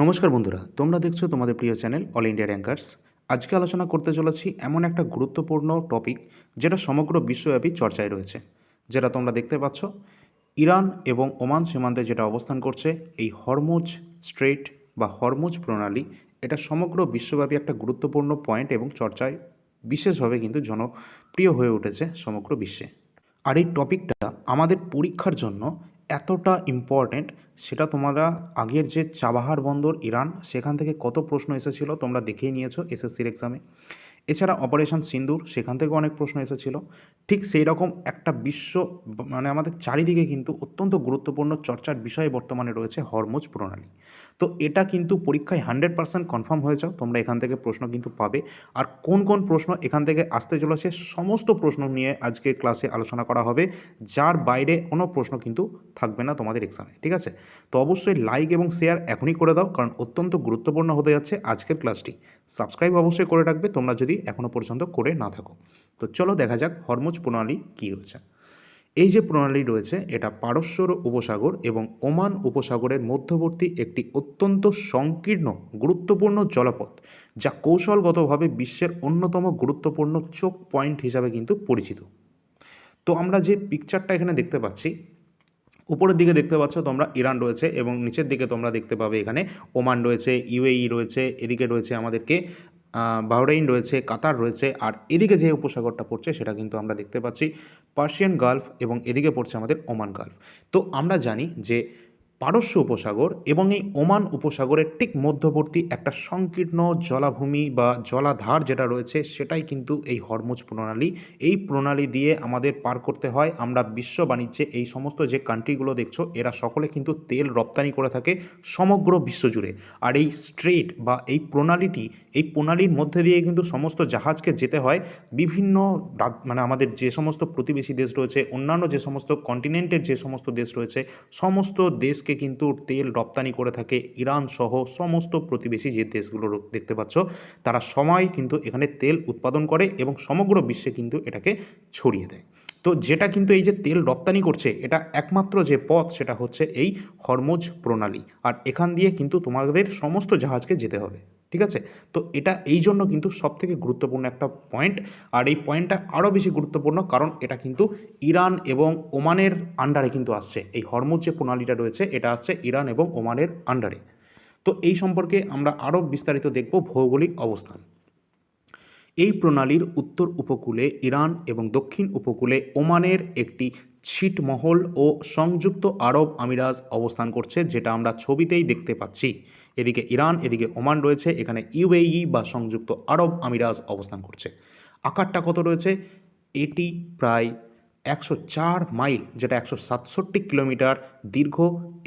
নমস্কার বন্ধুরা, তোমরা দেখছো তোমাদের প্রিয় চ্যানেল অল ইন্ডিয়া র্যাঙ্কার্স। আজকে আলোচনা করতে চলেছি এমন একটা গুরুত্বপূর্ণ টপিক যেটা সমগ্র বিশ্বব্যাপী চর্চায় রয়েছে। যেটা তোমরা দেখতে পাচ্ছ, ইরান এবং ওমান সীমান্তে যেটা অবস্থান করছে এই হরমুজ স্ট্রেট বা হরমুজ প্রণালী, এটা সমগ্র বিশ্বব্যাপী একটা গুরুত্বপূর্ণ পয়েন্ট এবং চর্চায় বিশেষভাবে কিন্তু জনপ্রিয় হয়ে উঠেছে সমগ্র বিশ্বে। আর এই টপিকটা আমাদের পরীক্ষার জন্য এতটা ইম্পর্ট্যান্ট, সেটা তোমরা আগের যে চাবাহার বন্দর ইরান, সেখান থেকে কত প্রশ্ন এসেছিল তোমরা দেখেই নিয়েছো এসএসসির এক্সামে। এছাড়া অপারেশন সিন্দুর, সেখান থেকেও অনেক প্রশ্ন এসেছিল। ঠিক সেই রকম একটা মানে আমাদের চারিদিকে কিন্তু অত্যন্ত গুরুত্বপূর্ণ চর্চার বিষয় বর্তমানে রয়েছে হরমুজ প্রণালী। তো এটা কিন্তু পরীক্ষায় 100% কনফার্ম হয়ে যাও, তোমরা এখান থেকে প্রশ্ন কিন্তু পাবে। আর কোন কোন প্রশ্ন এখান থেকে আসতে চলেছে সমস্ত প্রশ্ন নিয়ে আজকে ক্লাসে আলোচনা করা হবে, যার বাইরে কোনো প্রশ্ন কিন্তু থাকবে না তোমাদের এক্সামে। ঠিক আছে? তো অবশ্যই লাইক এবং শেয়ার এখনই করে দাও, কারণ অত্যন্ত গুরুত্বপূর্ণ হতে যাচ্ছে আজকের ক্লাসটি। সাবস্ক্রাইব অবশ্যই করে রাখবে তোমরা যদি এখনও পর্যন্ত করে না থাকো। তো চলো দেখা যাক হরমুজ প্রণালী কী রয়েছে। এই যে প্রণালী রয়েছে, এটা পারস্য উপসাগর এবং ওমান উপসাগরের মধ্যবর্তী একটি অত্যন্ত সংকীর্ণ গুরুত্বপূর্ণ জলপথ, যা কৌশলগতভাবে বিশ্বের অন্যতম গুরুত্বপূর্ণ চোক পয়েন্ট হিসাবে কিন্তু পরিচিত। তো আমরা যে পিকচারটা এখানে দেখতে পাচ্ছি, উপরের দিকে দেখতে পাচ্ছ তোমরা ইরান রয়েছে এবং নিচের দিকে তোমরা দেখতে পাবে এখানে ওমান রয়েছে, ইউএই রয়েছে, এদিকে রয়েছে আমাদেরকে বাহরাইন রয়েছে, কাতার রয়েছে, আর এদিকে যে উপসাগরটা পড়ছে সেটা কিন্তু আমরা দেখতে পাচ্ছি পার্সিয়ান গালফ, এবং এদিকে পড়ছে আমাদের ওমান গালফ। তো আমরা জানি যে পারস্য উপসাগর এবং এই ওমান উপসাগরের ঠিক মধ্যবর্তী একটা সংকীর্ণ জলাভূমি বা জলাধার যেটা রয়েছে, সেটাই কিন্তু এই হরমুজ প্রণালী। এই প্রণালী দিয়ে আমাদের পার করতে হয়। আমরা বিশ্ব বাণিজ্যে এই সমস্ত যে কান্ট্রিগুলো দেখছো, এরা সকলে কিন্তু তেল রপ্তানি করে থাকে সমগ্র বিশ্বজুড়ে। আর এই স্ট্রেট বা এই প্রণালীর মধ্যে দিয়ে কিন্তু সমস্ত জাহাজকে যেতে হয় বিভিন্ন মানে আমাদের যে সমস্ত প্রতিবেশী দেশ রয়েছে, অন্যান্য যে সমস্ত কন্টিনেন্টের যে সমস্ত দেশ রয়েছে, সমস্ত দেশকে কিন্তু তেল রপ্তানি করে থাকে ইরান সহ সমস্ত প্রতিবেশী যে দেশগুলো দেখতে পাচ্ছ, তারা সময় কিন্তু এখানে তেল উৎপাদন করে এবং সমগ্র বিশ্বে কিন্তু এটাকে ছড়িয়ে দেয়। তো যেটা কিন্তু এই যে তেল রপ্তানি করছে, এটা একমাত্র যে পথ সেটা হচ্ছে এই হরমুজ প্রণালী। আর এখান দিয়ে কিন্তু তোমাদের সমস্ত জাহাজকে যেতে হবে। ঠিক আছে? তো এটা এই জন্য কিন্তু সবথেকে গুরুত্বপূর্ণ একটা পয়েন্ট। আর এই পয়েন্টটা আরও বেশি গুরুত্বপূর্ণ কারণ এটা কিন্তু ইরান এবং ওমানের আন্ডারে কিন্তু আসছে। এই হরমুজ যে প্রণালীটা রয়েছে, এটা আসছে ইরান এবং ওমানের আন্ডারে। তো এই সম্পর্কে আমরা আরও বিস্তারিত দেখব ভৌগোলিক অবস্থান। এই প্রণালীর উত্তর উপকূলে ইরান এবং দক্ষিণ উপকূলে ওমানের একটি ছিটমহল ও সংযুক্ত আরব আমিরাত অবস্থান করছে, যেটা আমরা ছবিতেই দেখতে পাচ্ছি। এদিকে ইরান, এদিকে ওমান রয়েছে, এখানে ইউএই বা সংযুক্ত আরব আমিরাত অবস্থান করছে। আকারটা কত রয়েছে? এটি প্রায় 104 মাইল, যেটা 167 কিলোমিটার দীর্ঘ,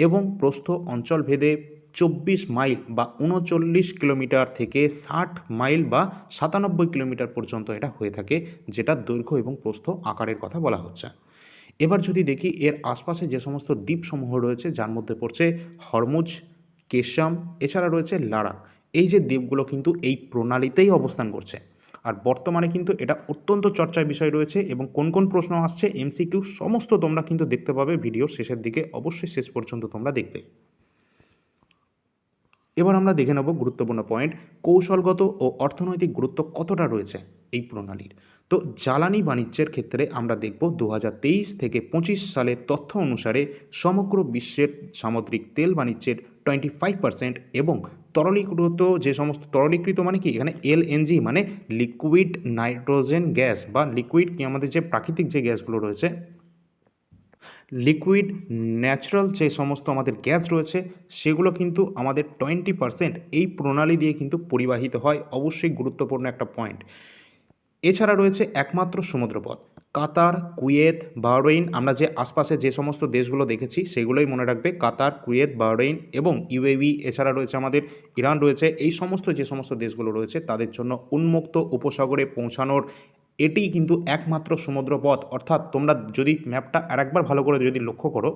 এবং প্রস্থ অঞ্চলভেদে 24 মাইল বা 39 কিলোমিটার থেকে 60 মাইল বা 97 কিলোমিটার পর্যন্ত এটা হয়ে থাকে, যেটা দৈর্ঘ্য এবং প্রস্থ আকারের কথা বলা হচ্ছে। এবার যদি দেখি এর আশপাশে যে সমস্ত দ্বীপসমূহ রয়েছে, যার মধ্যে পড়ছে হরমুজ, কেশাম, এছাড়া রয়েছে লারা। এই যে দ্বীপগুলো কিন্তু এই প্রণালীতেই অবস্থান করছে। আর বর্তমানে কিন্তু এটা অত্যন্ত চর্চার বিষয় রয়েছে, এবং কোন কোন প্রশ্ন আসছে এমসিকিউ সমস্ত তোমরা কিন্তু দেখতে পাবে ভিডিওর শেষের দিকে। অবশ্যই শেষ পর্যন্ত তোমরা দেখবে। এবার আমরা দেখে নেব গুরুত্বপূর্ণ পয়েন্ট, কৌশলগত ও অর্থনৈতিক গুরুত্ব কতটা রয়েছে এই প্রণালীর। তো জ্বালানি বাণিজ্যের ক্ষেত্রে আমরা দেখব 2023 থেকে 25 সালের তথ্য অনুসারে সমগ্র বিশ্বের সামুদ্রিক তেল বাণিজ্যের 25%, এবং তরলীকৃত যে সমস্ত তরলীকৃত মানে কি, এখানে এলএনজি মানে লিকুইড নাইট্রোজেন গ্যাস বা লিকুইড কি আমাদের যে প্রাকৃতিক যে গ্যাসগুলো রয়েছে, লিকুইড ন্যাচারাল যে সমস্ত আমাদের গ্যাস রয়েছে, সেগুলো কিন্তু আমাদের 20% এই প্রণালী দিয়ে কিন্তু পরিবাহিত হয়। অবশ্যই গুরুত্বপূর্ণ একটা পয়েন্ট। এছাড়া রয়েছে একমাত্র সমুদ্রপথ কাতার, কুয়েত, বাহরাইন। আমরা যে আশপাশে যে সমস্ত দেশগুলো দেখেছি সেগুলোই মনে রাখবে, কাতার, কুয়েত, বাহরাইন এবং ইউএই। এছাড়া রয়েছে আমাদের ইরান রয়েছে। এই সমস্ত যে সমস্ত দেশগুলো রয়েছে তাদের জন্য উন্মুক্ত উপসাগরে পৌঁছানোর এটিই কিন্তু একমাত্র সমুদ্রপথ। অর্থাৎ তোমরা যদি ম্যাপটা আরেকবার ভালো করে যদি লক্ষ্য করো,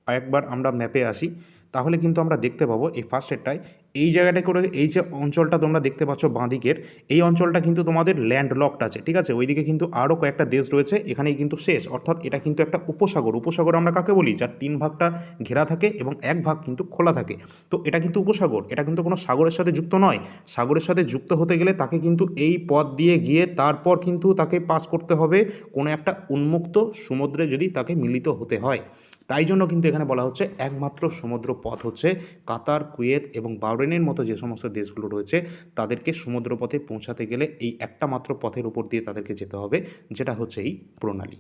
আরেকবার আমরা ম্যাপে আসি, তাহলে কিন্তু আমরা দেখতে পাবো এই ফার্স্ট এডটায় এই জায়গাটা করে এই যে অঞ্চলটা তোমরা দেখতে পাচ্ছ বাঁ দিকের এই অঞ্চলটা কিন্তু তোমাদের ল্যান্ডলকড আছে, ঠিক আছে। ওইদিকে কিন্তু আরও কয়েকটা দেশ রয়েছে, এখানেই কিন্তু শেষ, অর্থাৎ এটা কিন্তু একটা উপসাগর। উপসাগর আমরা কাকে বলি? যার 3 ভাগটা ঘেরা থাকে এবং 1 ভাগ কিন্তু খোলা থাকে। তো এটা কিন্তু উপসাগর, এটা কিন্তু কোনো সাগরের সাথে যুক্ত নয়। সাগরের সাথে যুক্ত হতে গেলে তাকে কিন্তু এই পথ দিয়ে গিয়ে তারপর কিন্তু তাকে পাস করতে হবে কোনো একটা উন্মুক্ত সমুদ্রে যদি তাকে মিলিত হতে হয়। তাই জন্য কিন্তু এখানে বলা হচ্ছে একমাত্র সমুদ্র পথ হচ্ছে কাতার, কুয়েত এবং বাহরেনের মতো যে সমস্ত দেশগুলো রয়েছে তাদেরকে সমুদ্রপথে পৌঁছাতে গেলে এই একটা মাত্র পথের উপর দিয়ে তাদেরকে যেতে হবে, যেটা হচ্ছে এই প্রণালী।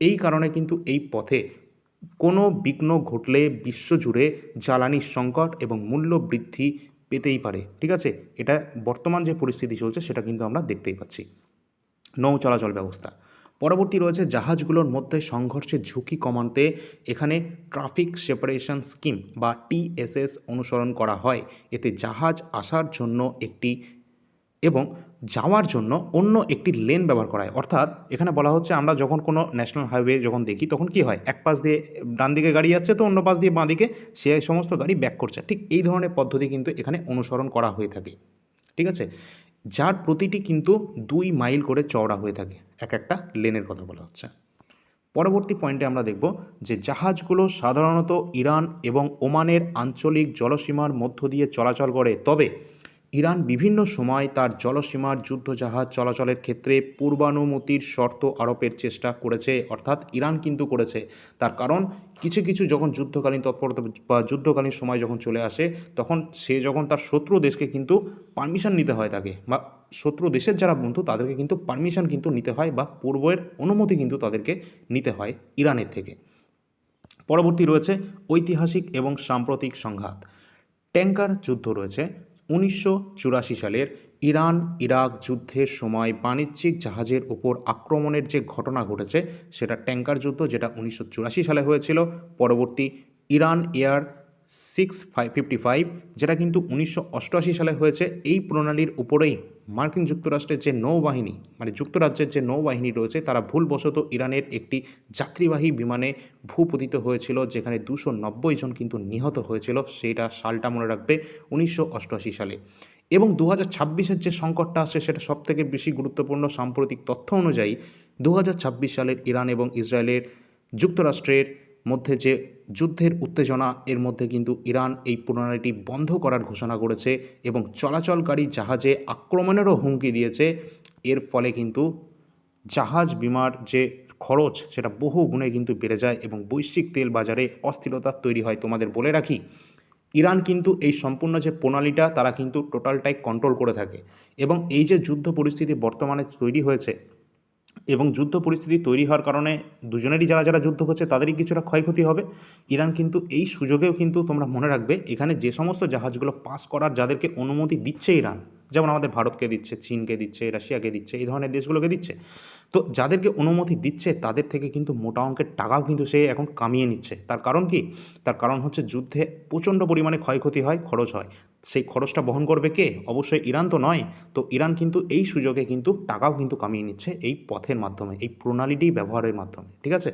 এই কারণে কিন্তু এই পথে কোনো বিঘ্ন ঘটলে বিশ্বজুড়ে জ্বালানির সংকট এবং মূল্য বৃদ্ধি পেতেই পারে, ঠিক আছে। এটা বর্তমান যে পরিস্থিতি চলছে সেটা কিন্তু আমরা দেখতেই পাচ্ছি। নৌ চলাচল ব্যবস্থা পরবর্তী রয়েছে জাহাজগুলোর মধ্যে সংঘর্ষের ঝুঁকি কমাতে এখানে ট্রাফিক সেপারেশন স্কিম বা টিএসএস অনুসরণ করা হয়। এতে জাহাজ আসার জন্য একটি এবং যাওয়ার জন্য অন্য একটি লেন ব্যবহার করা হয়। অর্থাৎ এখানে বলা হচ্ছে আমরা যখন কোনো ন্যাশনাল হাইওয়ে যখন দেখি তখন কি হয়, এক পাশ দিয়ে ডান দিকে গাড়ি যাচ্ছে তো অন্য পাশ দিয়ে বাঁ দিকে সে সমস্ত গাড়ি ব্যাক করছে, ঠিক এই ধরনের পদ্ধতি কিন্তু এখানে অনুসরণ করা হয়ে থাকে, ঠিক আছে। যার প্রতিটি কিন্তু 2 মাইল করে চওড়া হয়ে থাকে, এক একটা লেনের কথা বলা হচ্ছে। পরবর্তী পয়েন্টে আমরা দেখব যে জাহাজগুলো সাধারণত ইরান এবং ওমানের আঞ্চলিক জলসীমার মধ্য দিয়ে চলাচল করে, তবে ইরান বিভিন্ন সময় তার জলসীমার যুদ্ধজাহাজ চলাচলের ক্ষেত্রে পূর্বানুমতির শর্ত আরোপের চেষ্টা করেছে। অর্থাৎ ইরান কিন্তু করেছে, তার কারণ কিছু কিছু যখন যুদ্ধকালীন তৎপরতা বা যুদ্ধকালীন সময় যখন চলে আসে তখন সে যখন তার শত্রু দেশকে কিন্তু পারমিশন নিতে হয় তাকে, বা শত্রু দেশের যারা বন্ধু তাদেরকে কিন্তু পারমিশন কিন্তু নিতে হয় বা পূর্বের অনুমতি কিন্তু তাদেরকে নিতে হয় ইরানের থেকে। পরবর্তী রয়েছে ঐতিহাসিক এবং সাম্প্রতিক সংঘাত। ট্যাঙ্কার যুদ্ধ রয়েছে 1984 সালের ইরান ইরাক যুদ্ধের সময় বাণিজ্যিক জাহাজের ওপর আক্রমণের যে ঘটনা ঘটেছে সেটা ট্যাঙ্কার যুদ্ধ, যেটা 1984 সালে হয়েছিল। পরবর্তী ইরান এয়ার 655, যেটা কিন্তু 1988 সালে হয়েছে। এই প্রণালীর উপরেই মার্কিন যুক্তরাষ্ট্রের যে নৌবাহিনী মানে যুক্তরাজ্যের যে নৌবাহিনী রয়েছে তারা ভুলবশত ইরানের একটি যাত্রীবাহী বিমানে ভূপতিত হয়েছিল, যেখানে 290 জন কিন্তু নিহত হয়েছিল। সেইটা সালটা মনে রাখবে, 1988 সালে। এবং 2026-এর যে সংকটটা আসছে সেটা সবথেকে বেশি গুরুত্বপূর্ণ। সাম্প্রতিক তথ্য অনুযায়ী 2026 সালের ইরান এবং ইসরায়েলের যুক্তরাষ্ট্রের মধ্যে যে যুদ্ধের উত্তেজনা, এর মধ্যে কিন্তু ইরান এই প্রণালীটি বন্ধ করার ঘোষণা করেছে এবং চলাচলকারী জাহাজে আক্রমণেরও হুমকি দিয়েছে। এর ফলে কিন্তু জাহাজ বিমার যে খরচ সেটা বহু গুণে কিন্তু বেড়ে যায় এবং বৈশ্বিক তেল বাজারে অস্থিরতা তৈরি হয়। তোমাদের বলে রাখি, ইরান কিন্তু এই সম্পূর্ণ যে প্রণালীটা তারা কিন্তু টোটালটাই কন্ট্রোল করে থাকে। এবং এই যে যুদ্ধ পরিস্থিতি বর্তমানে তৈরি হয়েছে এবং যুদ্ধ পরিস্থিতি তৈরি হওয়ার কারণে দুজনেরই যারা যারা যুদ্ধ করছে তাদেরই কিছুটা ক্ষয়ক্ষতি হবে। ইরান কিন্তু এই সুযোগেও কিন্তু তোমরা মনে রাখবে এখানে যে সমস্ত জাহাজগুলো পাস করার যাদেরকে অনুমতি দিচ্ছে ইরান, যেমন আমাদের ভারতকে দিচ্ছে, চীনকে দিচ্ছে, রাশিয়াকে দিচ্ছে, এই ধরনের দেশগুলোকে দিচ্ছে, তো যাদেরকে অনুমতি দিচ্ছে তাদের থেকে কিন্তু মোটা অঙ্কের টাকাও কিন্তু সে এখন কামিয়ে নিচ্ছে। তার কারণ কি? তার কারণ হচ্ছে যুদ্ধে প্রচণ্ড পরিমাণে ক্ষয়ক্ষতি হয়, খরচ হয়। সেই খরচটা বহন করবে কে? অবশ্যই ইরান তো নয়। তো ইরান কিন্তু এই সুযোগে কিন্তু টাকাও কিন্তু কামিয়ে নিচ্ছে এই পথের মাধ্যমে, এই প্রণালীটি ব্যবহারের মাধ্যমে, ঠিক আছে।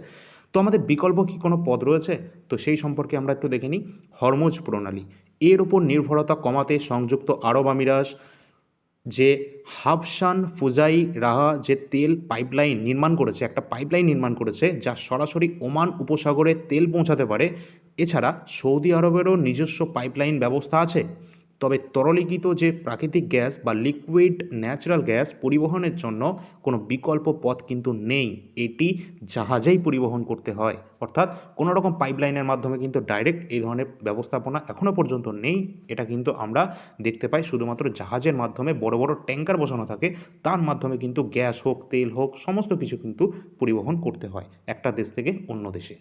তো আমাদের বিকল্প কি কোনো পথ রয়েছে? তো সেই সম্পর্কে আমরা একটু দেখে নিই। হরমুজ প্রণালী, এর উপর নির্ভরতা কমাতে সংযুক্ত আরব আমিরাত যে হাবশান ফুজাই রাহা যে তেল পাইপলাইন নির্মাণ করেছে, একটা পাইপলাইন নির্মাণ করেছে যা সরাসরি ওমান উপসাগরে তেল পৌঁছাতে পারে। এছাড়া সৌদি আরবেরও নিজস্ব পাইপলাইন ব্যবস্থা আছে। তবে তরলীকৃত যে প্রাকৃতিক গ্যাস বা লিকুইড ন্যাচারাল গ্যাস পরিবহনের জন্য কোনো বিকল্প পথ কিন্তু নেই, এটি জাহাজেই পরিবহন করতে হয়। অর্থাৎ কোনো রকম পাইপলাইনের মাধ্যমে কিন্তু ডাইরেক্ট এই ধরনের ব্যবস্থাপনা এখনও পর্যন্ত নেই। এটা কিন্তু আমরা দেখতে পাই শুধুমাত্র জাহাজের মাধ্যমে, বড় বড় ট্যাঙ্কার বসানো থাকে, তার মাধ্যমে কিন্তু গ্যাস হোক তেল হোক সমস্ত কিছু কিন্তু পরিবহন করতে হয় একটা দেশ থেকে অন্য দেশে।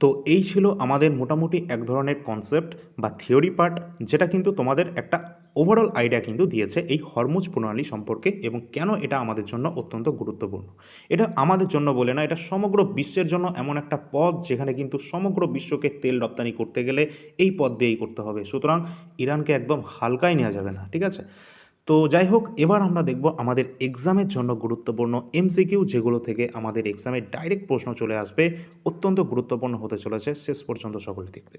তো এই ছিল আমাদের মোটামুটি এক ধরনের কনসেপ্ট বা থিওরি পার্ট, যেটা কিন্তু তোমাদের একটা ওভারঅল আইডিয়া কিন্তু দিয়েছে এই হরমুজ প্রণালী সম্পর্কে এবং কেন এটা আমাদের জন্য অত্যন্ত গুরুত্বপূর্ণ। এটা আমাদের জন্য বলে না, এটা সমগ্র বিশ্বের জন্য এমন একটা পথ যেখানে কিন্তু সমগ্র বিশ্বকে তেল রপ্তানি করতে গেলে এই পথ দিয়েই করতে হবে। সুতরাং ইরানকে একদম হালকায় নেওয়া যাবে না, ঠিক আছে। তো যাই হোক, এবার আমরা দেখব আমাদের এক্সামের জন্য গুরুত্বপূর্ণ এমসিকিউ, যেগুলো থেকে আমাদের এক্সামে ডাইরেক্ট প্রশ্ন চলে আসবে, অত্যন্ত গুরুত্বপূর্ণ হতে চলেছে, শেষ পর্যন্ত সকলে দেখবে।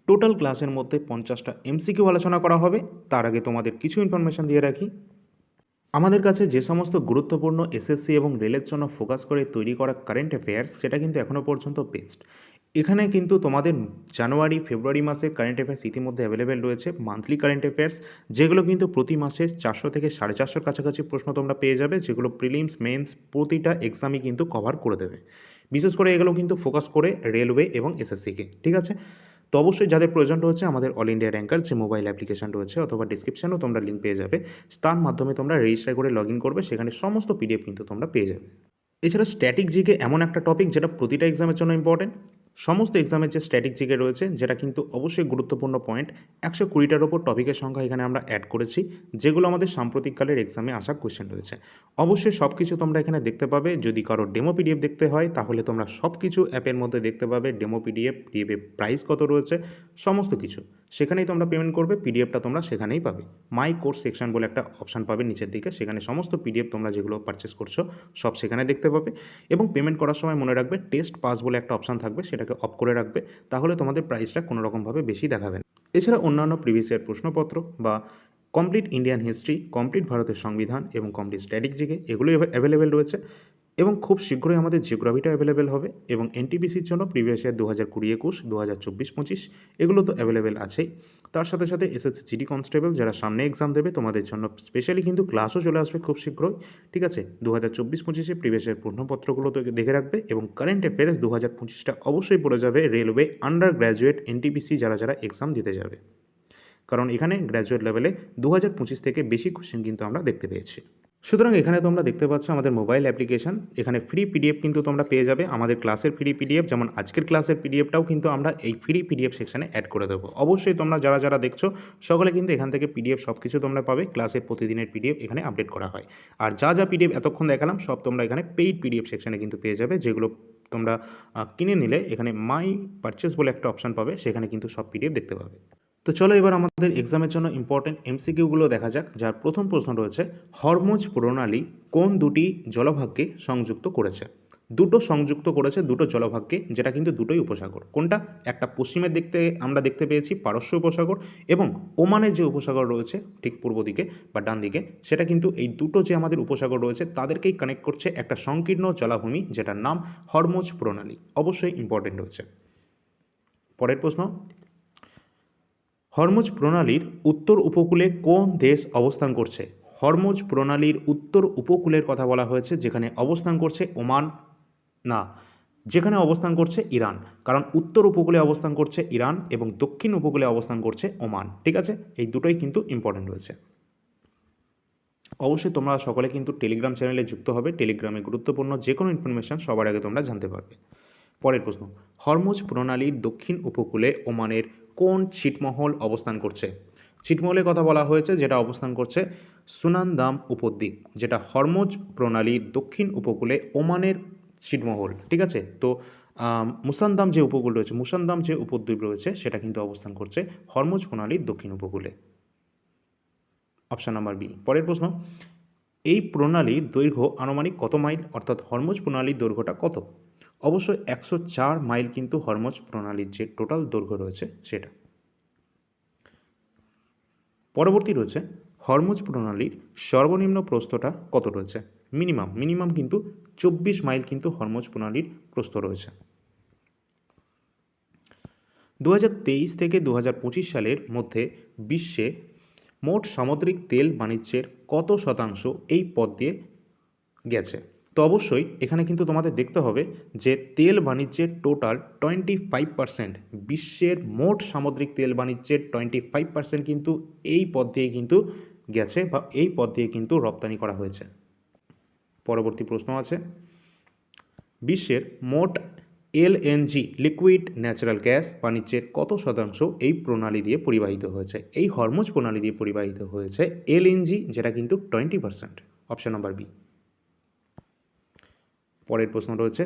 টোটাল ক্লাসের মধ্যে 50টা এমসিকিউ আলোচনা করা হবে। তার আগে তোমাদের কিছু ইনফরমেশন দিয়ে রাখি। আমাদের কাছে যে সমস্ত গুরুত্বপূর্ণ এসএসসি এবং রেলের জন্য ফোকাস করে তৈরি করা কারেন্ট অ্যাফেয়ার্স, সেটা কিন্তু এখনও পর্যন্ত বেস্ট। এখানে কিন্তু তোমাদের জানুয়ারি ফেব্রুয়ারি মাসে কারেন্ট অ্যাফেয়ার্স ইতিমধ্যে অ্যাভেলেবেল রয়েছে, মান্থলি কারেন্ট অ্যাফেয়ার্স, যেগুলো কিন্তু প্রতি মাসে 400 থেকে 450 কাছাকাছি প্রশ্ন তোমরা পেয়ে যাবে, যেগুলো প্রিলিমস মেন্স প্রতিটা এক্সামই কিন্তু কভার করে দেবে। বিশেষ করে এগুলো কিন্তু ফোকাস করে রেলওয়ে এবং এসএসসিকে, ঠিক আছে। তো অবশ্যই যাদের প্রয়োজনটা হচ্ছে, আমাদের অল ইন্ডিয়া র্যাঙ্কার যে মোবাইল অ্যাপ্লিকেশন রয়েছে, অথবা ডিসক্রিপশানেও তোমরা লিঙ্ক পেয়ে যাবে, তার মাধ্যমে তোমরা রেজিস্টার করে লগ ইন করবে, সেখানে সমস্ত পিডিএফ কিন্তু তোমরা পেয়ে যাবে। এছাড়া স্ট্যাটিক জিকে এমন একটা টপিক যেটা প্রতিটা এক্সামের জন্য ইম্পর্টেন্ট। সমস্ত এক্সামের যে স্ট্যাটিক জিকে রয়েছে, যেটা কিন্তু অবশ্যই গুরুত্বপূর্ণ পয়েন্ট, 120টার ওপর টপিকের সংখ্যা এখানে আমরা অ্যাড করেছি, যেগুলো আমাদের সাম্প্রতিককালের এক্সামে আসা কোয়েশ্চেন রয়েছে। অবশ্যই সব কিছু তোমরা এখানে দেখতে পাবে। যদি কারো ডেমো পিডিএফ দেখতে হয়, তাহলে তোমরা সব কিছু অ্যাপের মধ্যে দেখতে পাবে, ডেমো পিডিএফের প্রাইস কত রয়েছে, সমস্ত কিছু সেখানেই তোমরা পেমেন্ট করবে, পিডিএফটা তোমরা সেখানেই পাবে। মাই কোর্স সেকশন বলে একটা অপশান পাবে নিচের দিকে, সেখানে সমস্ত পিডিএফ তোমরা যেগুলো পারচেস করছো সব সেখানে দেখতে পাবে। এবং পেমেন্ট করার সময় মনে রাখবে, টেস্ট পাস বলে একটা অপশান থাকবে, সেটাকে অফ করে রাখবে, তাহলে তোমাদের প্রাইসটা কোনো রকমভাবে বেশি দেখাবে না। এছাড়া অন্যান্য প্রিভিয়াস ইয়ার প্রশ্নপত্র বা কমপ্লিট ইন্ডিয়ান হিস্ট্রি, কমপ্লিট ভারতের সংবিধান এবং কমপ্লিট স্ট্যাটিক জিকে, এগুলোই অ্যাভেলেবেল রয়েছে। এবং খুব শীঘ্রই আমাদের জিওগ্রাফিটা অ্যাভেলেবেল হবে, এবং এনটিপিসির জন্য প্রিভিয়াস ইয়ার 2020-21, 2024-25 এগুলো তো অ্যাভেলেবেল আছেই। তার সাথে সাথে এসএসসি জিডি কনস্টেবল যারা সামনে এক্সাম দেবে, তোমাদের জন্য স্পেশালি কিন্তু ক্লাসও চলে আসবে খুব শীঘ্রই, ঠিক আছে। 2024-25 প্রিভিয়াস ইয়ার প্রশ্নপত্রগুলো তো দেখে রাখবে, এবং কারেন্ট অ্যাফেয়ার্স 2025টা অবশ্যই পড়ে যাবে রেলওয়ে আন্ডার গ্র্যাজুয়েট এনটিপিসি যারা যারা এক্সাম দিতে যাবে, কারণ এখানে গ্র্যাজুয়েট লেভেলে 2025 থেকে বেশি কোশ্চেন কিন্তু আমরা দেখতে পেয়েছি। সুতরাং এখানে তোমরা দেখতে পাচ্ছ আমাদের মোবাইল অ্যাপ্লিকেশন, এখানে ফ্রি পিডিএফ কিন্তু তোমরা পেয়ে যাবে, আমাদের ক্লাসের ফ্রি পিডিএফ, যেমন আজকের ক্লাসের পিডিএফটাও কিন্তু আমরা এই ফ্রি পিডিএফ সেকশনে অ্যাড করে দেবো। অবশ্যই তোমরা যারা যারা দেখছো সকলে কিন্তু এখান থেকে পিডিএফ সব কিছু তোমরা পাবে, ক্লাসের প্রতিদিনের পিডিএফ এখানে আপডেট করা হয়। আর যা যা পিডিএফ এতক্ষণ দেখালাম সব তোমরা এখানে পেইড পিডিএফ সেকশনে কিন্তু পেয়ে যাবে, যেগুলো তোমরা কিনে নিলে এখানে মাই পারচেস বলে একটা অপশান পাবে, সেখানে কিন্তু সব পিডিএফ দেখতে পাবে। তো চলো এবার আমাদের এক্সামের জন্য ইম্পর্টেন্ট এমসিকিউগুলো দেখা যাক, যার প্রথম প্রশ্ন রয়েছে, হরমুজ প্রণালী কোন দুটি জলভাগকে সংযুক্ত করেছে? দুটো সংযুক্ত করেছে, দুটো জলভাগকে, যেটা কিন্তু দুটোই উপসাগর। কোনটা? একটা পশ্চিমের দিকতে আমরা দেখতে পেয়েছি পারস্য উপসাগর, এবং ওমানের যে উপসাগর রয়েছে ঠিক পূর্ব দিকে বা ডান দিকে, সেটা কিন্তু এই দুটো যে আমাদের উপসাগর রয়েছে তাদেরকেই কানেক্ট করছে একটা সংকীর্ণ জলাভূমি, যেটার নাম হরমুজ প্রণালী। অবশ্যই ইম্পর্টেন্ট রয়েছে। পরের প্রশ্ন, হরমুজ প্রণালীর উত্তর উপকূলে কোন দেশ অবস্থান করছে? হরমুজ প্রণালীর উত্তর উপকূলের কথা বলা হয়েছে, যেখানে অবস্থান করছে ওমান, না, যেখানে অবস্থান করছে ইরান, কারণ উত্তর উপকূলে অবস্থান করছে ইরান এবং দক্ষিণ উপকূলে অবস্থান করছে ওমান, ঠিক আছে। এই দুটোই কিন্তু ইম্পর্টেন্ট রয়েছে। অবশ্যই তোমরা সকলে কিন্তু টেলিগ্রাম চ্যানেলে যুক্ত হবে, টেলিগ্রামে গুরুত্বপূর্ণ যে কোনো ইনফরমেশান সবার আগে তোমরা জানতে পারবে। পরের প্রশ্ন, হরমুজ প্রণালীর দক্ষিণ উপকূলে ওমানের কোন ছিটমহল অবস্থান করছে? ছিটমহলের কথা বলা হয়েছে, যেটা অবস্থান করছে সুনানদাম উপদ্বীপ, যেটা হরমুজ প্রণালীর দক্ষিণ উপকূলে ওমানের ছিটমহল, ঠিক আছে। তো মুসান্দাম যে উপকূল রয়েছে, মুসান্দাম যে উপদ্বীপ রয়েছে, সেটা কিন্তু অবস্থান করছে হরমুজ প্রণালীর দক্ষিণ উপকূলে। Option number B. পরের প্রশ্ন, এই প্রণালীর দৈর্ঘ্য আনুমানিক কত মাইল, অর্থাৎ হরমুজ প্রণালীর দৈর্ঘ্যটা কত? অবশ্যই 104 মাইল কিন্তু হরমুজ প্রণালীর যে টোটাল দৈর্ঘ্য রয়েছে সেটা। পরবর্তী রয়েছে, হরমুজ প্রণালীর সর্বনিম্ন প্রস্থটা কত রয়েছে? মিনিমাম কিন্তু 24 মাইল কিন্তু হরমুজ প্রণালীর প্রস্থ রয়েছে। 2023 থেকে 2025 সালের মধ্যে বিশ্বে মোট সামুদ্রিক তেল বাণিজ্যের কত শতাংশ এই পথ দিয়ে গেছে? তো অবশ্যই এখানে কিন্তু তোমাদের দেখতে হবে যে তেল বাণিজ্যের টোটাল 25%, বিশ্বের মোট সামুদ্রিক তেল বাণিজ্যের 25% কিন্তু এই পথ দিয়ে কিন্তু গেছে, বা এই পথ দিয়ে কিন্তু রপ্তানি করা হয়েছে। পরবর্তী প্রশ্ন আছে, বিশ্বের মোট এলএনজি লিকুইড ন্যাচারাল গ্যাস বাণিজ্যের কত শতাংশ এই প্রণালী দিয়ে পরিবাহিত হয়েছে? এই হরমুজ প্রণালী দিয়ে পরিবাহিত হয়েছে এলএনজি, যেটা কিন্তু 20%। Option number B. পরের প্রশ্ন রয়েছে,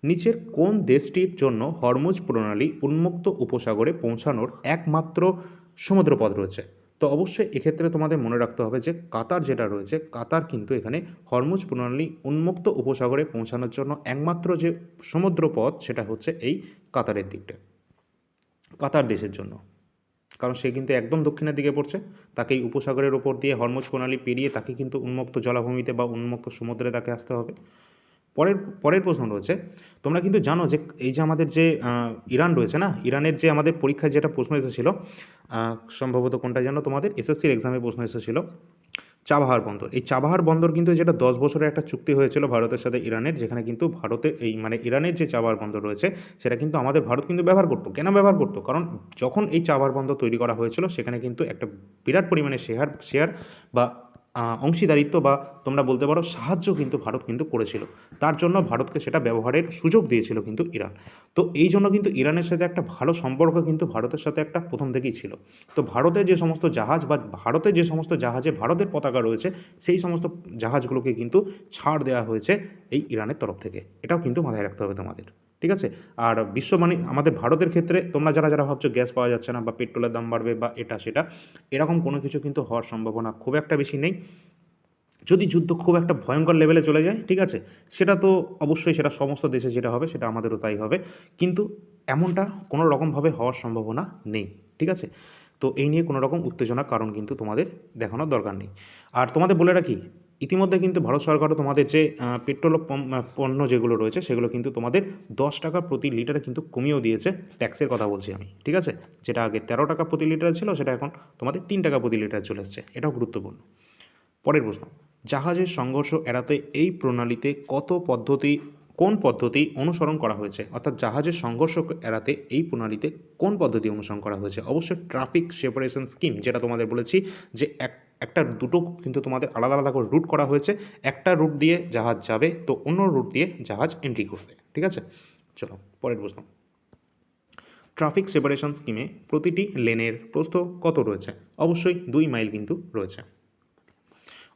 নিচের কোন দেশটির জন্য হরমুজ প্রণালী উন্মুক্ত উপসাগরে পৌঁছানোর একমাত্র সমুদ্রপথ রয়েছে? তো অবশ্যই এক্ষেত্রে তোমাদের মনে রাখতে হবে যে কাতার যেটা রয়েছে, কাতার কিন্তু এখানে হরমুজ প্রণালী উন্মুক্ত উপসাগরে পৌঁছানোর জন্য একমাত্র যে সমুদ্র পথ সেটা হচ্ছে এই কাতারের দিকটা, কাতার দেশের জন্য। কারণ সে কিন্তু একদম দক্ষিণের দিকে পড়ছে, তাকে এই উপসাগরের ওপর দিয়ে হরমুজ প্রণালী পেরিয়ে তাকে কিন্তু উন্মুক্ত জলাভূমিতে বা উন্মুক্ত সমুদ্রে তাকে আসতে হবে। পরের পরের প্রশ্ন রয়েছে, তোমরা কিন্তু জানো যে এই যে আমাদের যে ইরান রয়েছে না, ইরানের যে আমাদের পরীক্ষায় যেটা প্রশ্ন এসেছিলো, সম্ভবত কোনটা জানো, তোমাদের এসএসসির এক্সামে প্রশ্ন এসেছিলো চাবাহার বন্দর। এই চাবাহার বন্দর কিন্তু যেটা 10 বছরের একটা চুক্তি হয়েছিল ভারতের সাথে ইরানের, যেখানে কিন্তু ভারতে এই মানে ইরানের যে চাবাহার বন্দর রয়েছে সেটা কিন্তু আমাদের ভারত কিন্তু ব্যবহার করতো। কেন ব্যবহার করতো? কারণ যখন এই চাবাহার বন্দর তৈরি করা হয়েছিল সেখানে কিন্তু একটা বিরাট পরিমাণে শেয়ার বা অংশীদারিত্ব বা তোমরা বলতে পারো সাহায্য কিন্তু ভারত কিন্তু করেছিল, তার জন্য ভারতকে সেটা ব্যবহারের সুযোগ দিয়েছিল কিন্তু ইরান। তো এই জন্য কিন্তু ইরানের সাথে একটা ভালো সম্পর্ক কিন্তু ভারতের সাথে একটা প্রথম থেকেই ছিল। তো ভারতের যে সমস্ত জাহাজ বা ভারতের যে সমস্ত জাহাজে ভারতের পতাকা রয়েছে সেই সমস্ত জাহাজগুলোকে কিন্তু ছাড় দেওয়া হয়েছে এই ইরানের তরফ থেকে, এটাও কিন্তু মাথায় রাখতে হবে তোমাদের, ঠিক আছে। আর আমাদের ভারতের ক্ষেত্রে তোমরা যারা যারা ভাবছো গ্যাস পাওয়া যাচ্ছে না বা পেট্রোলের দাম বাড়বে বা এটা সেটা, এরকম কোনো কিছু কিন্তু হওয়ার সম্ভাবনা খুব একটা বেশি নেই। যদি যুদ্ধ খুব একটা ভয়ঙ্কর লেভেলে চলে যায়, ঠিক আছে, সেটা তো অবশ্যই সেটা সমস্ত দেশে যেটা হবে সেটা আমাদেরও তাই হবে, কিন্তু এমনটা কোনো রকমভাবে হওয়ার সম্ভাবনা নেই, ঠিক আছে। তো এই নিয়ে কোনো রকম উত্তেজনার কারণ কিন্তু তোমাদের দেখানোর দরকার নেই। আর তোমাদের বলে রাখি, ইতিমধ্যে কিন্তু ভারত সরকারও তোমাদের যে পেট্রোল পণ্য যেগুলো রয়েছে সেগুলো কিন্তু তোমাদের 10 টাকা প্রতি লিটারে কিন্তু কমিয়েও দিয়েছে, ট্যাক্সের কথা বলছি আমি, ঠিক আছে। যেটা আগে 13 টাকা প্রতি লিটারে ছিল সেটা এখন তোমাদের 3 টাকা প্রতি লিটারে চলে এসছে, এটাও গুরুত্বপূর্ণ। পরের প্রশ্ন, জাহাজের সংঘর্ষ এড়াতে এই প্রণালীতে কোন পদ্ধতি অনুসরণ করা হয়েছে? অর্থাৎ জাহাজের সংঘর্ষ এড়াতে এই প্রণালীতে কোন পদ্ধতি অনুসরণ করা হয়েছে? অবশ্যই ট্রাফিক সেপারেশন স্কিম, যেটা তোমাদের বলেছি যে একটা দুটো কিন্তু তোমাদের আলাদা আলাদা করে রুট করা হয়েছে, একটা রুট দিয়ে জাহাজ যাবে তো অন্য রুট দিয়ে জাহাজ এন্ট্রি করবে, ঠিক আছে। চলো পরের প্রশ্ন, ট্রাফিক সেপারেশন স্কিমে প্রতিটি লেনের প্রস্থ কত রয়েছে? অবশ্যই 2 মাইল কিন্তু রয়েছে।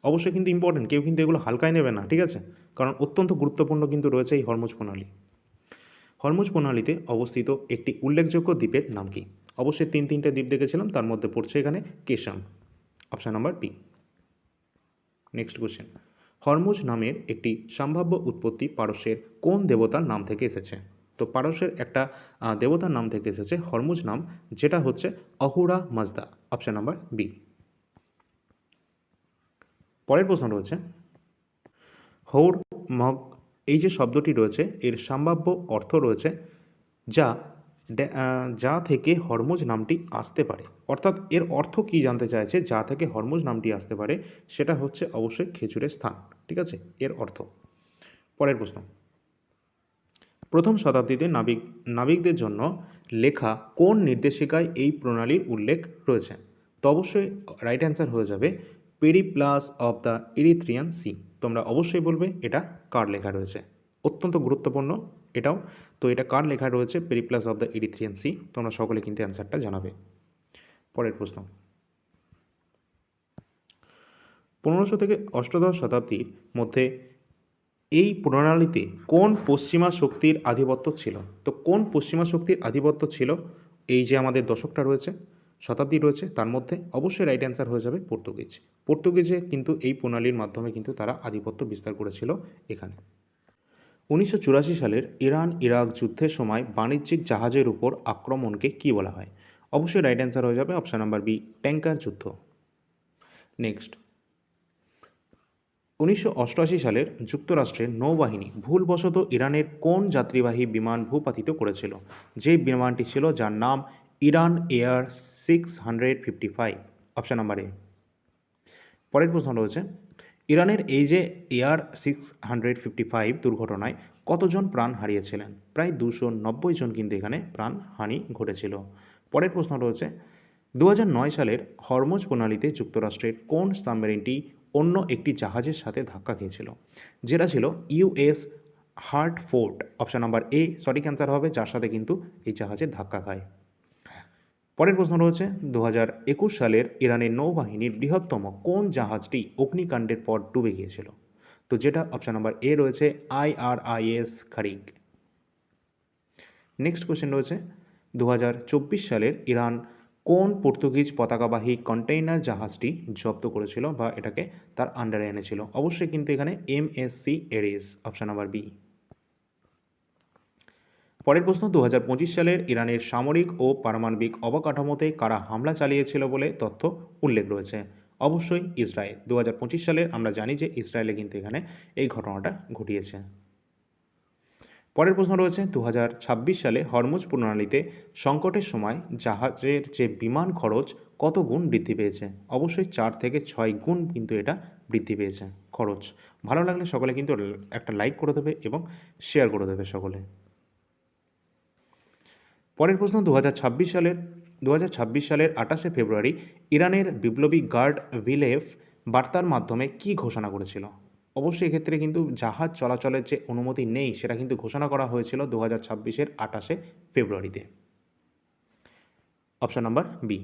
অবশ্যই কিন্তু ইম্পর্টেন্ট, কেউ কিন্তু এগুলো হালকায় নেবে না, ঠিক আছে, কারণ অত্যন্ত গুরুত্বপূর্ণ কিন্তু রয়েছে এই হরমুজ প্রণালী। হরমুজ প্রণালীতে অবস্থিত একটি উল্লেখযোগ্য দ্বীপের নাম কি? অবশ্যই 3টে দ্বীপ দেখেছিলাম, তার মধ্যে পড়ছে এখানে Qeshm, option number B. Next question, Hormuz নামের একটি সম্ভাব্য উৎপত্তি পারস্যের কোন দেবতার নাম থেকে এসেছে? তো পারস্যের একটা দেবতার নাম থেকে এসেছে হরমুজ নাম, যেটা হচ্ছে অহুরা মাজদা, অপশান নাম্বার বি। পরের প্রশ্ন রয়েছে, হৌর মগ এই যে শব্দটি রয়েছে এর সম্ভাব্য অর্থ রয়েছে যা থেকে হরমুজ নামটি আসতে পারে, অর্থাৎ এর অর্থ কি জানতে চাইছে, যা থেকে হরমুজ নামটি আসতে পারে সেটা হচ্ছে অবশ্যই খেজুরের স্থান, ঠিক আছে, এর অর্থ। পরের প্রশ্ন, প্রথম শতাব্দীতে নাবিকদের জন্য লেখা কোন নির্দেশিকায় এই প্রণালীর উল্লেখ রয়েছে? তো অবশ্যই রাইট অ্যান্সার হয়ে যাবে Periplus of the Erythraean Sea. তোমরা অবশ্যই বলবে এটা কার লেখা রয়েছে, অত্যন্ত গুরুত্বপূর্ণ এটাও। তো এটা কার লেখা রয়েছে Periplus of the Erythraean Sea, তোমরা সকলে কিন্তু অ্যান্সারটা জানাবে। পরের প্রশ্ন, 1500 থেকে অষ্টাদশ শতাব্দীর মধ্যে এই প্রণালীতে কোন পশ্চিমা শক্তির আধিপত্য ছিল? তো কোন পশ্চিমা শক্তির আধিপত্য ছিল এই যে আমাদের দশকটা রয়েছে, শতাব্দী রয়েছে, তার মধ্যে অবশ্যই রাইট অ্যান্সার হয়ে যাবে পর্তুগিজে কিন্তু এই প্রণালীর মাধ্যমে কিন্তু তারা আধিপত্য বিস্তার করেছিল এখানে। 1984 সালের ইরান ইরাক যুদ্ধের সময় বাণিজ্যিক জাহাজের উপর আক্রমণকে কী বলা হয়? অবশ্যই রাইট অ্যান্সার হয়ে যাবে অপশান নাম্বার বি, ট্যাঙ্কার যুদ্ধ। নেক্সট, 1988 সালের যুক্তরাষ্ট্রের নৌবাহিনী ভুলবশত ইরানের কোন যাত্রীবাহী বিমান ভূপাতিত করেছিল? যে বিমানটি ছিল যার নাম ইরান এয়ার 655, অপশান নাম্বার এ। পরের প্রশ্ন রয়েছে, ইরানের এই যে এয়ার 655 দুর্ঘটনায় কতজন প্রাণ হারিয়েছিলেন? প্রায় 290 জন কিন্তু এখানে প্রাণহানি ঘটেছিল। পরের প্রশ্ন রয়েছে, 2009 সালের হরমুজ প্রণালীতে যুক্তরাষ্ট্রের কোন সাবমেরিনটি অন্য একটি জাহাজের সাথে ধাক্কা খেয়েছিল? যেটা ছিল ইউএস হার্টফোর্ড, অপশান নাম্বার এ সঠিক অ্যান্সার হবে, যার সাথে কিন্তু এই জাহাজের ধাক্কা খায়। পরের প্রশ্ন রয়েছে, 2021 সালের ইরানের নৌবাহিনীর বৃহত্তম কোন জাহাজটি অগ্নিকাণ্ডের পর ডুবে গিয়েছিল? তো যেটা অপশান নাম্বার এ রয়েছে IRIS খারিক। নেক্সট কোশ্চেন রয়েছে, 2024 সালের ইরান কোন পর্তুগিজ পতাকাবাহী কন্টেইনার জাহাজটি জব্দ করেছিল বা এটাকে তার আন্ডারে এনেছিল? অবশ্যই কিন্তু এখানে MSC এরিস, অপশান নাম্বার বি। পরের প্রশ্ন, 2025 সালের ইরানের সামরিক ও পারমাণবিক অবকাঠামোতে কারা হামলা চালিয়েছিল বলে তথ্য উল্লেখ রয়েছে? অবশ্যই ইসরায়েল। 2025 সালের আমরা জানি যে ইসরায়েলে কিন্তু এখানে এই ঘটনাটা ঘটিয়েছে। পরের প্রশ্ন রয়েছে, 2026 সালে হরমুজ প্রণালীতে সংকটের সময় জাহাজের যে বিমান খরচ কত গুণ বৃদ্ধি পেয়েছে? অবশ্যই 4 থেকে 6 গুণ কিন্তু এটা বৃদ্ধি পেয়েছে খরচ। ভালো লাগলে সকলে কিন্তু একটা লাইক করে দেবে এবং শেয়ার করে দেবে সকলে। পরের প্রশ্ন, 2026 সালের 28শে ফেব্রুয়ারি ইরানের বিপ্লবী গার্ড ভিলেভ বার্তার মাধ্যমে কি ঘোষণা করেছিল? অবশ্যই এক্ষেত্রে কিন্তু জাহাজ চলাচলের যে অনুমতি নেই সেটা কিন্তু ঘোষণা করা হয়েছিল 2026-এর 28শে ফেব্রুয়ারিতে, অপশান নাম্বার বি।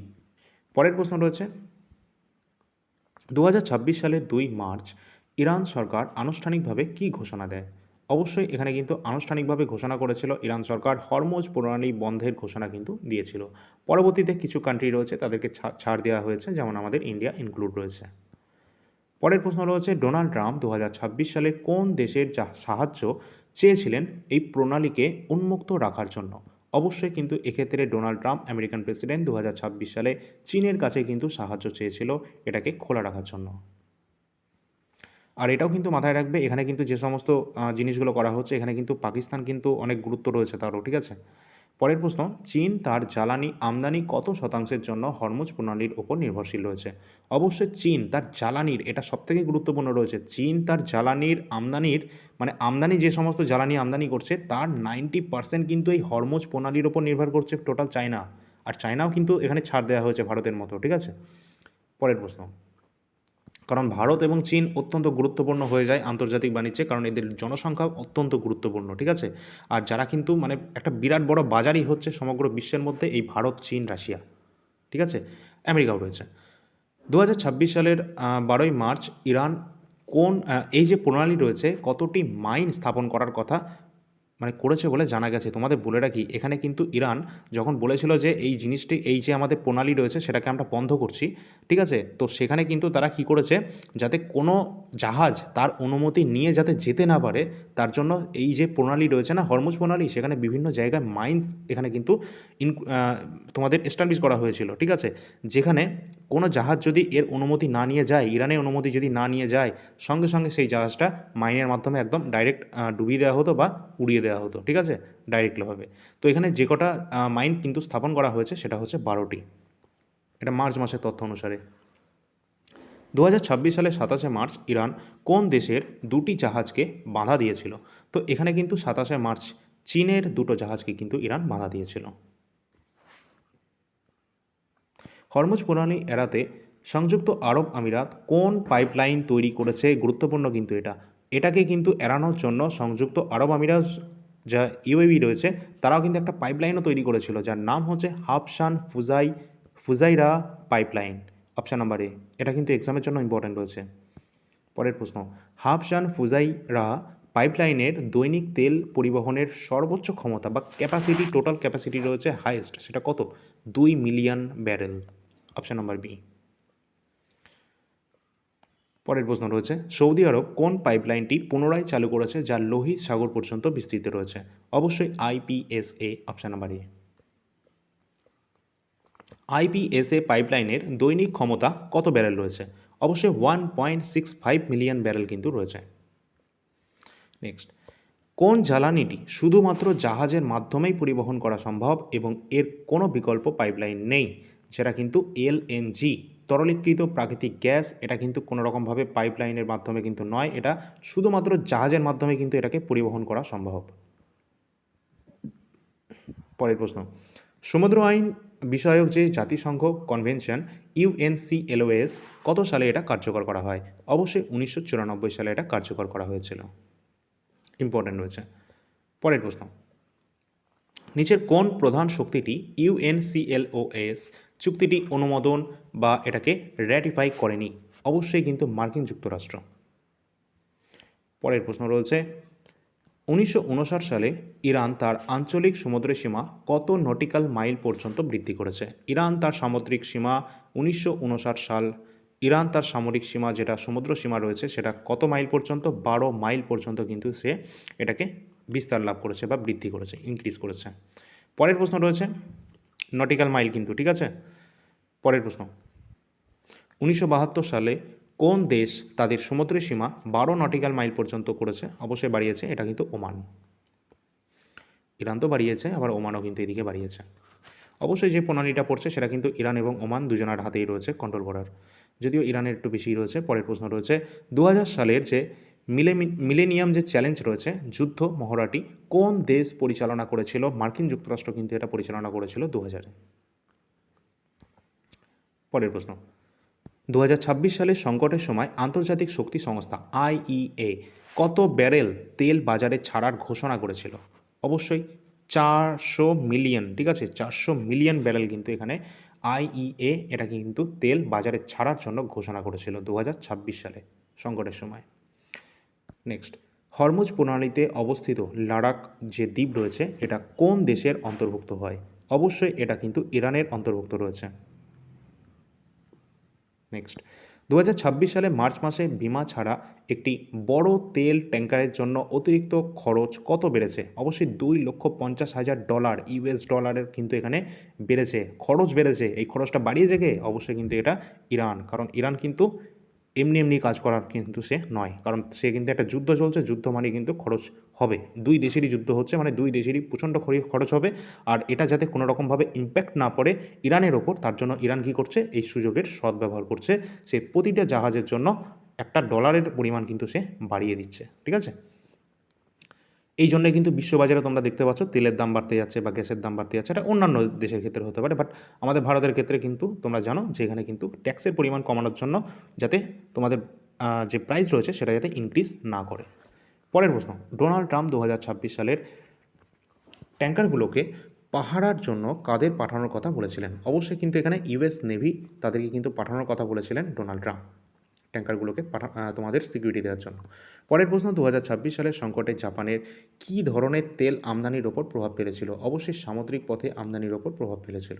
পরের প্রশ্ন রয়েছে, 2026 সালের 2 মার্চ ইরান সরকার আনুষ্ঠানিকভাবে কি ঘোষণা দেয়? অবশ্যই এখানে কিন্তু আনুষ্ঠানিকভাবে ঘোষণা করেছিল ইরান সরকার হরমুজ প্রণালী বন্ধের ঘোষণা কিন্তু দিয়েছিল। পরবর্তীতে কিছু কান্ট্রি রয়েছে তাদেরকে ছাড় দেওয়া হয়েছে, যেমন আমাদের ইন্ডিয়া ইনক্লুড রয়েছে। পরের প্রশ্ন রয়েছে, ডোনাল্ড ট্রাম্প 2026 সালে কোন দেশের সাহায্য চেয়েছিলেন এই প্রণালীকে উন্মুক্ত রাখার জন্য? অবশ্যই কিন্তু এক্ষেত্রে ডোনাল্ড ট্রাম্প আমেরিকান প্রেসিডেন্ট 2026 সালে চীনের কাছে কিন্তু সাহায্য চেয়েছিল এটাকে খোলা রাখার জন্য। আর এটাও কিন্তু মাথায় রাখবে, এখানে কিন্তু যে সমস্ত জিনিসগুলো করা হচ্ছে এখানে কিন্তু পাকিস্তান কিন্তু অনেক গুরুত্ব রয়েছে তারও, ঠিক আছে। পরের প্রশ্ন, চীন তার জ্বালানি আমদানি কত শতাংশের জন্য হরমুজ প্রণালীর ওপর নির্ভরশীল রয়েছে? অবশ্যই চীন তার জ্বালানির, এটা সবথেকে গুরুত্বপূর্ণ রয়েছে, চীন তার জ্বালানির আমদানির মানে আমদানি যে সমস্ত জ্বালানি আমদানি করছে তার 90% কিন্তু এই হরমুজ প্রণালীর ওপর নির্ভর করছে টোটাল চায়না। আর চায়নাও কিন্তু এখানে ছাড় দেওয়া হয়েছে ভারতের মতো, ঠিক আছে। পরের প্রশ্ন, কারণ ভারত এবং চীন অত্যন্ত গুরুত্বপূর্ণ হয়ে যায় আন্তর্জাতিক বাণিজ্যে, কারণ এদের জনসংখ্যা অত্যন্ত গুরুত্বপূর্ণ, ঠিক আছে। আর যারা কিন্তু মানে একটা বিরাট বড় বাজারই হচ্ছে সমগ্র বিশ্বের মধ্যে এই ভারত, চীন, রাশিয়া, ঠিক আছে, আমেরিকাও রয়েছে। 2026 সালের 12ই মার্চ ইরান কোন এই যে প্রণালী রয়েছে কতটি মাইন স্থাপন করার কথা মানে করেছে বলে জানা গেছে? তোমাদের বলে রাখি, এখানে কিন্তু ইরান যখন বলেছিল যে এই জিনিসটি, এই যে আমাদের প্রণালী রয়েছে সেটাকে আমরা বন্ধ করছি, ঠিক আছে, তো সেখানে কিন্তু তারা কি করেছে, যাতে কোনো জাহাজ তার অনুমতি নিয়ে যাতে যেতে না পারে তার জন্য এই যে প্রণালী রয়েছে না হরমুজ প্রণালী, সেখানে বিভিন্ন জায়গায় মাইন্স এখানে কিন্তু তোমাদের এস্টাবলিশ করা হয়েছিল, ঠিক আছে, যেখানে কোনো জাহাজ যদি এর অনুমতি না নিয়ে যায়, ইরানের অনুমতি যদি না নিয়ে যায়, সঙ্গে সঙ্গে সেই জাহাজটা মাইনের মাধ্যমে একদম ডাইরেক্ট ডুবিয়ে দেওয়া হতো বা উড়িয়ে দেওয়া হতো, ঠিক আছে, ডাইরেক্টলিভাবে। তো এখানে যে কটা মাইন কিন্তু স্থাপন করা হয়েছে সেটা হচ্ছে 12টি, এটা মার্চ মাসের তথ্য অনুসারে। 2026 সালে 27শে মার্চ ইরান কোন দেশের 2টি জাহাজকে বাধা দিয়েছিল? তো এখানে কিন্তু 27শে মার্চ চীনের 2টো জাহাজকে কিন্তু ইরান বাধা দিয়েছিল। হরমুজ প্রণালী এড়াতে সংযুক্ত আরব আমিরাত কোন পাইপলাইন তৈরি করেছে? গুরুত্বপূর্ণ কিন্তু এটাকে কিন্তু এড়ানোর জন্য সংযুক্ত আরব আমিরাত যা ইউএই রয়েছে তারাও কিন্তু একটা পাইপলাইনও তৈরি করেছিল যার নাম হচ্ছে Habshan Fujairah pipeline, option number A. এটা কিন্তু এক্সামের জন্য ইম্পর্টেন্ট রয়েছে। পরের প্রশ্ন, হাবশান ফুজাইরা পাইপলাইনের দৈনিক তেল পরিবহনের সর্বোচ্চ ক্ষমতা বা ক্যাপাসিটি, টোটাল ক্যাপাসিটি রয়েছে হাইয়েস্ট, সেটা কত? 2 million barrel, option number B. পরের প্রশ্ন রয়েছে, সৌদি আরব কোন পাইপলাইনটি পুনরায় চালু করেছে যা লোহিত সাগর পর্যন্ত বিস্তৃত রয়েছে? অবশ্যই IPSA, অপশান নাম্বার এ। IPSA পাইপলাইনের দৈনিক ক্ষমতা কত ব্যারেল রয়েছে? অবশ্যই 1.65 মিলিয়ন ব্যারেল কিন্তু রয়েছে। নেক্সট, কোন জ্বালানিটি শুধুমাত্র জাহাজের মাধ্যমেই পরিবহন করা সম্ভব এবং এর কোনো বিকল্প পাইপলাইন নেই? যেটা কিন্তু LNG, তরলীকৃত প্রাকৃতিক গ্যাস, এটা কিন্তু কোনো রকমভাবে পাইপলাইনের মাধ্যমে কিন্তু নয়, এটা শুধুমাত্র জাহাজের মাধ্যমে কিন্তু এটাকে পরিবহন করা সম্ভব। পরের প্রশ্ন, সমুদ্র আইন বিষয়ক যে জাতিসংঘ কনভেনশন UNCLOS কত সালে এটা কার্যকর করা হয়? অবশ্যই 1994 সালে এটা কার্যকর করা হয়েছিল, ইম্পর্টেন্ট রয়েছে। পরের প্রশ্ন, নিচের কোন প্রধান শক্তিটি UNCLOS চুক্তিটি অনুমোদন বা এটাকে র্যাটিফাই করেনি? অবশ্যই কিন্তু মার্কিন যুক্তরাষ্ট্র। পরের প্রশ্ন রয়েছে, 1959 সালে ইরান তার আঞ্চলিক সমুদ্রের সীমা কত নটিক্যাল মাইল পর্যন্ত বৃদ্ধি করেছে? ইরান তার সামুদ্রিক সীমা 1959 সাল ইরান তার সামরিক সীমা যেটা সমুদ্র সীমা রয়েছে সেটা কত মাইল পর্যন্ত? 12 মাইল পর্যন্ত কিন্তু সে এটাকে বিস্তার লাভ করেছে বা বৃদ্ধি করেছে, ইনক্রিজ করেছে। পরের প্রশ্ন রয়েছে নটিক্যাল মাইল কিন্তু, ঠিক আছে। পরের প্রশ্ন, 1972 সালে কোন দেশ তাদের সমুদ্রের সীমা 12 নটিক্যাল মাইল পর্যন্ত করেছে? অবশ্যই বাড়িয়েছে, এটা কিন্তু ওমান। ইরান তো বাড়িয়েছে, আবার ওমানও কিন্তু এদিকে বাড়িয়েছে। অবশ্যই যে প্রণালীটা পড়ছে সেটা কিন্তু ইরান এবং ওমান দুজনের হাতেই রয়েছে কন্ট্রোল করার, যদিও ইরানের একটু বেশি রয়েছে। পরের প্রশ্ন রয়েছে 2000 সালের যে মিলেনিয়াম যে চ্যালেঞ্জ রয়েছে যুদ্ধ মহড়াটি কোন দেশ পরিচালনা করেছিল? মার্কিন যুক্তরাষ্ট্র কিন্তু এটা পরিচালনা করেছিল 2000-এ। পরের প্রশ্ন, 2026 সালের সংকটের সময় আন্তর্জাতিক শক্তি সংস্থা আইইএ কত ব্যারেল তেল বাজারে ছাড়ার ঘোষণা করেছিল? অবশ্যই 400 মিলিয়ন, ঠিক আছে, 400 মিলিয়ন ব্যারেল কিন্তু এখানে আইইএ এটাকে কিন্তু তেল বাজারে ছাড়ার জন্য ঘোষণা করেছিল 2026 সালে সংকটের সময়। নেক্সট, হরমুজ প্রণালীতে অবস্থিত লাদাখ যে দ্বীপ রয়েছে এটা কোন দেশের অন্তর্ভুক্ত হয়? অবশ্যই এটা কিন্তু ইরানের অন্তর্ভুক্ত রয়েছে। নেক্সট, 2026 সালে মার্চ মাসে বিমা ছাড়া একটি বড় তেল ট্যাঙ্কারের জন্য অতিরিক্ত খরচ কত বেড়েছে? অবশ্যই $2,50,000 ইউএস ডলারের কিন্তু এখানে বেড়েছে, খরচ বেড়েছে। এই খরচটা বাড়িয়েছে কে? অবশ্যই কিন্তু এটা ইরান, কারণ ইরান কিন্তু এমনি এমনি কাজ করার কিন্তু সে নয়, কারণ সে কিন্তু একটা যুদ্ধ চলছে, যুদ্ধ মানে কিন্তু খরচ হবে, দুই দেশেরই যুদ্ধ হচ্ছে, মানে দুই দেশেরই প্রচণ্ড খরচ হবে। আর এটা যাতে কোনো রকমভাবে ইম্প্যাক্ট না পড়ে ইরানের ওপর, তার জন্য ইরান কী করছে? এই সুযোগের সদ্ব্যবহার করছে, সে প্রতিটা জাহাজের জন্য $1 পরিমাণ কিন্তু সে বাড়িয়ে দিচ্ছে, ঠিক আছে। এই জন্যে কিন্তু বিশ্ববাজারে তোমরা দেখতে পাচ্ছ তেলের দাম বাড়তে যাচ্ছে বা গ্যাসের দাম বাড়তে যাচ্ছে। এটা অন্যান্য দেশের ক্ষেত্রে হতে পারে, বাট আমাদের ভারতের ক্ষেত্রে কিন্তু তোমরা জানো যে এখানে কিন্তু ট্যাক্সের পরিমাণ কমানোর জন্য যাতে তোমাদের যে প্রাইস রয়েছে সেটা যাতে ইনক্রিজ না করে। পরের প্রশ্ন, ডোনাল্ড ট্রাম্প 2026 সালের ট্যাঙ্কারগুলোকে পাহারার জন্য কাদের পাঠানোর কথা বলেছিলেন? অবশ্যই কিন্তু এখানে ইউএস নেভি তাদেরকে কিন্তু পাঠানোর কথা বলেছিলেন ডোনাল্ড ট্রাম্প, ট্যাঙ্কারগুলোকে তোমাদের সিকিউরিটি দেওয়ার জন্য। পরের প্রশ্ন, 2026 সালের সংকটে জাপানের কী ধরনের তেল আমদানির ওপর প্রভাব ফেলেছিল? অবশ্যই সামুদ্রিক পথে আমদানির ওপর প্রভাব ফেলেছিল।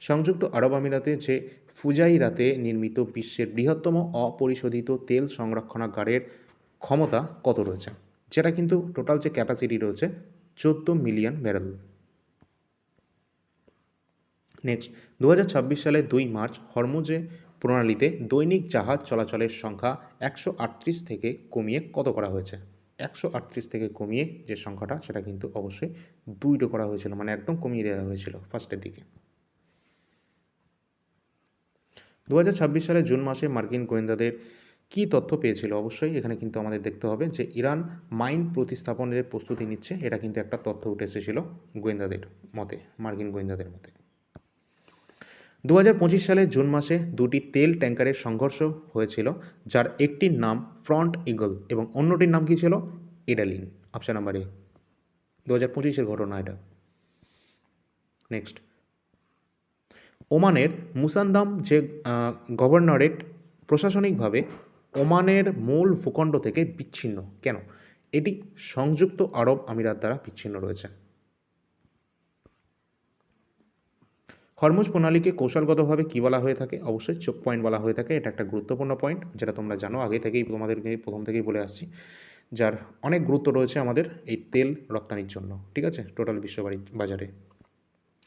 সংযুক্ত আরব আমিরাতে যে ফুজাইরাতে নির্মিত বিশ্বের বৃহত্তম অপরিশোধিত তেল সংরক্ষণাগারের ক্ষমতা কত রয়েছে? যেটা কিন্তু টোটাল যে ক্যাপাসিটি রয়েছে 14 মিলিয়ন ব্যারেল। নেক্সট, 2026 সালের 2 মার্চ হরমুজে প্রণালীতে দৈনিক জাহাজ চলাচলের সংখ্যা 138 থেকে কমিয়ে কত করা হয়েছে? 138 থেকে কমিয়ে যে সংখ্যাটা সেটা কিন্তু অবশ্যই 2 করা হয়েছিল, মানে একদম কমিয়ে দেওয়া হয়েছিল ফার্স্টের দিকে। 2026 সালে জুন মাসে মার্কিন গোয়েন্দাদের কী তথ্য পেয়েছিল? অবশ্যই এখানে কিন্তু আমাদের দেখতে হবে যে ইরান মাইন প্রতিস্থাপনের প্রস্তুতি নিচ্ছে, এটা কিন্তু একটা তথ্য উঠে এসেছিল গোয়েন্দাদের মতে, মার্কিন গোয়েন্দাদের মতে। 2025 সালে জুন মাসে 2টি তেল ট্যাঙ্কারের সংঘর্ষ হয়েছিল, যার একটির নাম ফ্রন্ট ইগল এবং অন্যটির নাম কী ছিল? এডালিন। অপশান নাম্বার এ, 2025-এর ঘটনা এটা। নেক্সট, ওমানের মুসান্দাম যে গভর্নরেট প্রশাসনিকভাবে ওমানের মূল ভূখণ্ড থেকে বিচ্ছিন্ন কেন? এটি সংযুক্ত আরব আমিরাত দ্বারা বিচ্ছিন্ন রয়েছে। হরমুজ প্রণালীকে কৌশলগতভাবে কী বলা হয়ে থাকে? অবশ্যই চোক পয়েন্ট বলা হয়ে থাকে। এটা একটা গুরুত্বপূর্ণ পয়েন্ট, যেটা তোমরা জানো, আগে থেকেই তোমাদেরকে প্রথম থেকেই বলে আসছি, যার অনেক গুরুত্ব রয়েছে আমাদের এই তেল রপ্তানির জন্য, ঠিক আছে, টোটাল বিশ্ব বাজারে।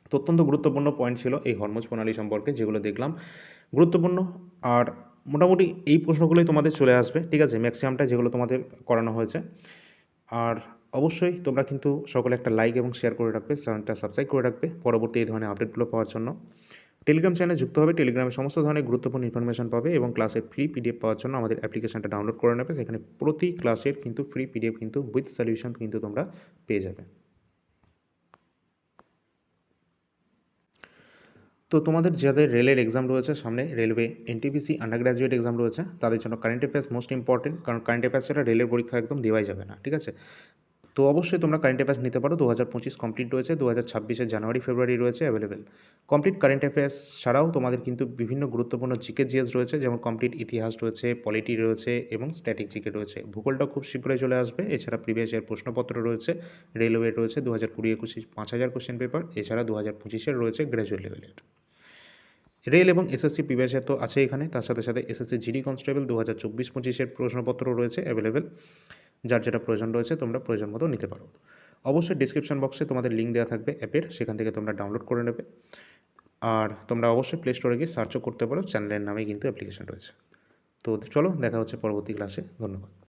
তো অত্যন্ত গুরুত্বপূর্ণ পয়েন্ট ছিল এই হরমুজ প্রণালী সম্পর্কে, যেগুলো দেখলাম গুরুত্বপূর্ণ। আর মোটামুটি এই প্রশ্নগুলোই তোমাদের চলে আসবে, ঠিক আছে, ম্যাক্সিমামটা যেগুলো তোমাদের করানো হয়েছে। আর অবশ্যই তোমরা কিন্তু সকলে একটা লাইক এবং শেয়ার করে রাখবে, চ্যানেলটা সাবস্ক্রাইব করে রাখবে পরবর্তী এই ধরনের আপডেটগুলো পাওয়ার জন্য। টেলিগ্রাম চ্যানেলে যুক্ত হবে, টেলিগ্রামে সমস্ত ধরনের গুরুত্বপূর্ণ ইনফরমেশন পাবে এবং ক্লাসের ফ্রি পিডিএফ পাওয়ার জন্য আমাদের অ্যাপ্লিকেশনটা ডাউনলোড করে নেবে। সেখানে প্রতি ক্লাসের কিন্তু ফ্রি পিডিএফ কিন্তু উইথ সলিউশন কিন্তু তোমরা পেয়ে যাবে। তো তোমাদের যাদের রেলের এক্সাম রয়েছে সামনে, railway NTPC under graduate exam রয়েছে, তাদের জন্য কারেন্ট অ্যাফেয়ার্স মোস্ট ইম্পর্টেন্ট, কারণ কারেন্ট অ্যাফেয়ার্স ছাড়া রেলের পরীক্ষা একদম দেওয়াই যাবে না, ঠিক আছে। তো অবশ্যই তোমরা কারেন্ট অ্যাফেয়ার্স নিতে পারো। 2025 কমপ্লিট রয়েছে, 2026 জানুয়ারি ফেব্রুয়ারি রয়েছে অ্যাভেলেবেল। কমপ্লিট কারেন্ট অ্যাফেয়ার্স ছাড়াও তোমাদের কিন্তু বিভিন্ন গুরুত্বপূর্ণ জিকে জিএস রয়েছে, যেমন কমপ্লিট ইতিহাস রয়েছে, পলিটি রয়েছে এবং স্ট্যাটিক জিকে রয়েছে। ভূগোলটা খুব শীঘ্রই চলে আসবে। এছাড়া প্রিভিয়াস ইয়ার প্রশ্নপত্র রয়েছে, রেলওয়ে রয়েছে 2020-21 5000 কোশ্চেন পেপার, এছাড়া 2025 রয়েছে গ্র্যাজুয়েট লেভেলের। রেল এবং এসএসসি প্রিভিয়াস ইয়ার তো আছে এখানে, তার সাথে সাথে এসএসসি জিডি কনস্টেবল 2024-25 প্রশ্নপত্র রয়েছে অ্যাভেলেবেল। যার যেটা প্রয়োজন রয়েছে তোমরা প্রয়োজন মতো নিতে পারো। অবশ্যই ডিসক্রিপশন বক্সে তোমাদের লিঙ্ক দেওয়া থাকবে অ্যাপের, সেখান থেকে তোমরা ডাউনলোড করে নেবে। আর তোমরা অবশ্যই প্লে স্টোরে গিয়ে সার্চও করতে পারো, চ্যানেলের নামেই কিন্তু অ্যাপ্লিকেশন রয়েছে। তো চলো, দেখা হচ্ছে পরবর্তী ক্লাসে। ধন্যবাদ।